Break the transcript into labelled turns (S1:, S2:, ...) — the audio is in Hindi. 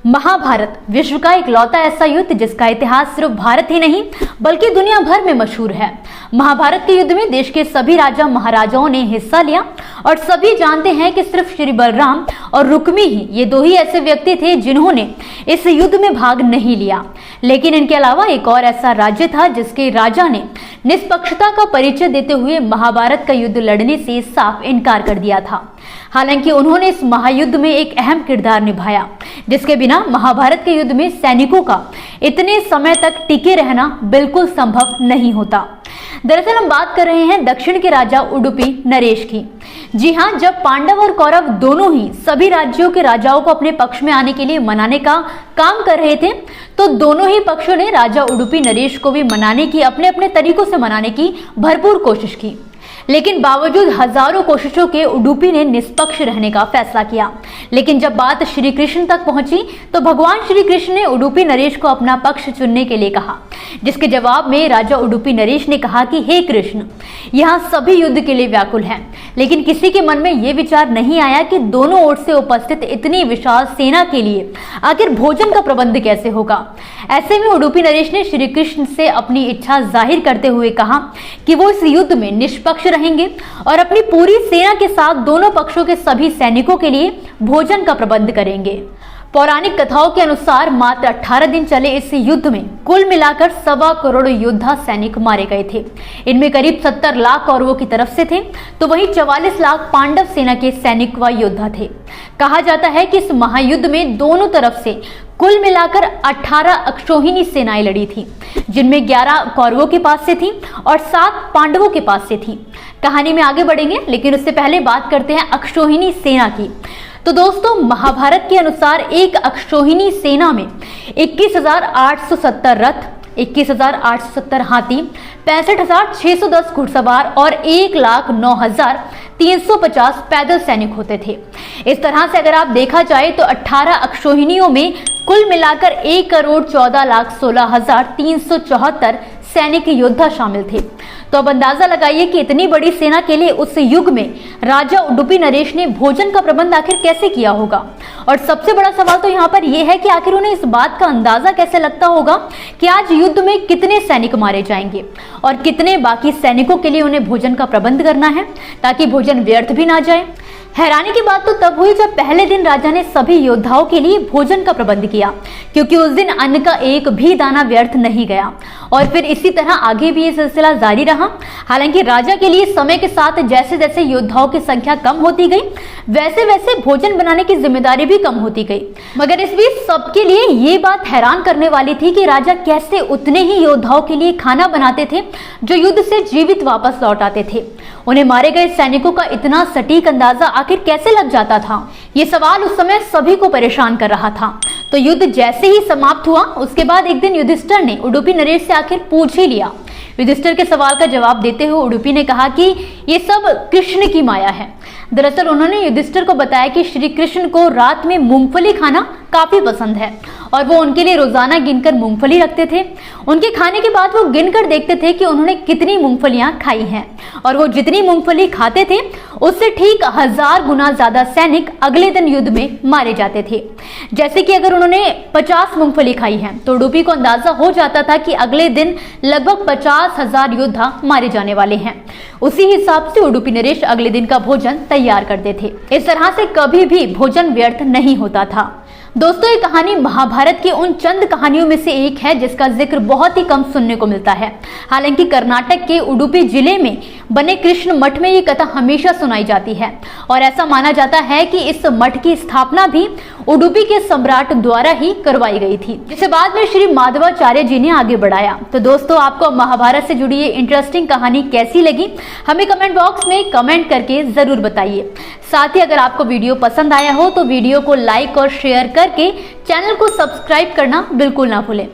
S1: महाभारत विश्व का इकलौता ऐसा युद्ध जिसका इतिहास सिर्फ भारत ही नहीं बल्कि दुनिया भर में मशहूर है। महाभारत के युद्ध में देश के सभी राजा महाराजाओं ने हिस्सा लिया और सभी जानते हैं कि सिर्फ श्री बलराम और रुक्मी ही ये दो ही ऐसे व्यक्ति थे जिन्होंने इस युद्ध में भाग नहीं लिया। लेकिन इनके अलावा एक और ऐसा राज्य था जिसके राजा ने निष्पक्षता का परिचय देते हुए महाभारत का युद्ध लड़ने से साफ इनकार कर दिया था। हालांकि उन्होंने इस महायुद्ध में एक अहम किरदार निभाया जिसके बिना महाभारत के युद्ध में सैनिकों का इतने समय तक टिके रहना बिल्कुल संभव नहीं होता। दरअसल हम बात कर रहे हैं दक्षिण के राजा उडुपी नरेश की। जी हाँ, जब पांडव और कौरव दोनों ही सभी राज्यों के राजाओं को अपने पक्ष में आने के लिए मनाने का काम कर रहे थे तो दोनों ही पक्षों ने राजा उडुपी नरेश को भी मनाने की अपने अपने तरीकों से मनाने की भरपूर कोशिश की। लेकिन बावजूद हजारों कोशिशों के उडुपी ने निष्पक्ष रहने का फैसला किया। लेकिन जब बात श्री कृष्ण तक पहुंची तो भगवान श्री कृष्ण ने उडुपी नरेश को अपना पक्ष चुनने के लिए कहा, जिसके जवाब में राजा उडुपी नरेश ने कहा कि हे कृष्ण, यहाँ सभी युद्ध के लिए व्याकुल हैं, लेकिन किसी के मन में यह विचार नहीं आया कि दोनों ओर से उपस्थित इतनी विशाल सेना के लिए आखिर भोजन का प्रबंध कैसे होगा। ऐसे में उडुपी नरेश ने श्री कृष्ण से अपनी इच्छा जाहिर करते हुए कहा कि वो इस युद्ध में निष्पक्ष रहेंगे और अपनी पूरी सेना के साथ दोनों पक्षों के सभी सैनिकों के लिए भोजन का प्रबंध करेंगे। पौराणिक कथाओं के अनुसार मात्र 18 दिन चले इस युद्ध में कुल मिलाकर 1.25 करोड़ योद्धा सैनिक मारे गए थे। इनमें करीब 70 लाख कौरवों की तरफ से थे तो वहीं 44 लाख पांडव सेना के सैनिक व योद्धा थे। कहा जाता है कि इस महायुद्ध में दोनों तरफ से कुल मिलाकर 18 अक्षौहिणी सेनाएं लड़ी थी, जिनमें 11 कौरवों के पास से थी और 7 पांडवों के पास से थी। कहानी में आगे बढ़ेंगे, लेकिन उससे पहले बात करते हैं अक्षौहिणी सेना की। तो दोस्तों, महाभारत के अनुसार एक अक्षौहिणी सेना में 21,870 रथ, 21,870 हाथी, 65,610 घुड़सवार और 1,09,350 पैदल सैनिक होते थे। इस तरह से अगर आप देखा जाए तो 18 अक्षौहिणियों में कुल मिलाकर 1,14,16,374 सैनिक योद्धा शामिल थे। तो अब अंदाजा लगाइए कि इतनी बड़ी सेना के लिए उस युग में राजा उडुपी नरेश ने भोजन का प्रबंध आखिर कैसे किया होगा। और सबसे बड़ा सवाल तो यहाँ पर यह है कि आखिर उन्हें इस बात का अंदाजा कैसे लगता होगा कि आज युद्ध में कितने सैनिक मारे जाएंगे और कितने बाकी सैनिकों के लिए उन्हें भोजन का प्रबंध करना है ताकि भोजन व्यर्थ भी ना जाए। हैरानी की बात तो तब हुई जब पहले दिन राजा ने सभी योद्धाओं के लिए भोजन का प्रबंध किया, क्योंकि उस दिन अन्न का एक भी दाना व्यर्थ नहीं गया। और फिर इसी तरह आगे भी ये सिलसिला जारी रहा। हालांकि राजा के लिए समय के साथ जैसे जैसे योद्धाओं की संख्या कम होती गई वैसे वैसे भोजन बनाने की जिम्मेदारी भी कम होती गई। मगर इस बीच सबके लिए ये बात हैरान करने वाली थी कि राजा कैसे उतने ही योद्धाओं के लिए खाना बनाते थे जो युद्ध से जीवित वापस लौट आते थे। उन्हें मारे गए सैनिकों का इतना सटीक अंदाजा आखिर कैसे लग जाता था, ये सवाल उस समय सभी को परेशान कर रहा था। तो युद्ध जैसे ही समाप्त हुआ उसके बाद एक दिन युधिष्ठिर ने उडुपी नरेश से आखिर पूछ ही लिया। युधिष्ठिर के सवाल का जवाब देते हुए उडुपी ने कहा कि ये सब कृष्ण की माया है। दरअसल उन्होंने युधिष्ठिर को बताया कि श्री कृष्ण को रात में मूंगफली खाना काफी पसंद है और वो उनके लिए रोजाना गिनकर मूंगफली रखते थे। उनके खाने के बाद वो गिनकर देखते थे कि उन्होंने कितनी मूंगफलियां खाई हैं और वो जितनी मूंगफली खाते थे उससे ठीक 1000 गुना ज्यादा सैनिक अगले दिन युद्ध में मारे जाते थे। जैसे कि अगर उन्होंने 50 मूंगफली खाई है तो उडुपी को अंदाजा हो जाता था कि अगले दिन लगभग 50,000 योद्धा मारे जाने वाले हैं। उसी हिसाब से उडुपी नरेश अगले दिन का भोजन तैयार करते थे। इस तरह से कभी भी भोजन व्यर्थ नहीं होता था। दोस्तों, ये कहानी महाभारत की उन चंद कहानियों में से एक है जिसका जिक्र बहुत ही कम सुनने को मिलता है। हालांकि कर्नाटक के उडुपी जिले में बने कृष्ण मठ में ये कथा हमेशा सुनाई जाती है और ऐसा माना जाता है कि इस मठ की स्थापना भी उडुपी के सम्राट द्वारा ही करवाई गई थी, जिसे बाद में श्री माधवाचार्य जी ने आगे बढ़ाया। तो दोस्तों, आपको महाभारत से जुड़ी ये इंटरेस्टिंग कहानी कैसी लगी हमें कमेंट बॉक्स में कमेंट करके जरूर बताइए। साथ ही अगर आपको वीडियो पसंद आया हो तो वीडियो को लाइक और शेयर करके चैनल को सब्सक्राइब करना बिल्कुल ना भूलें।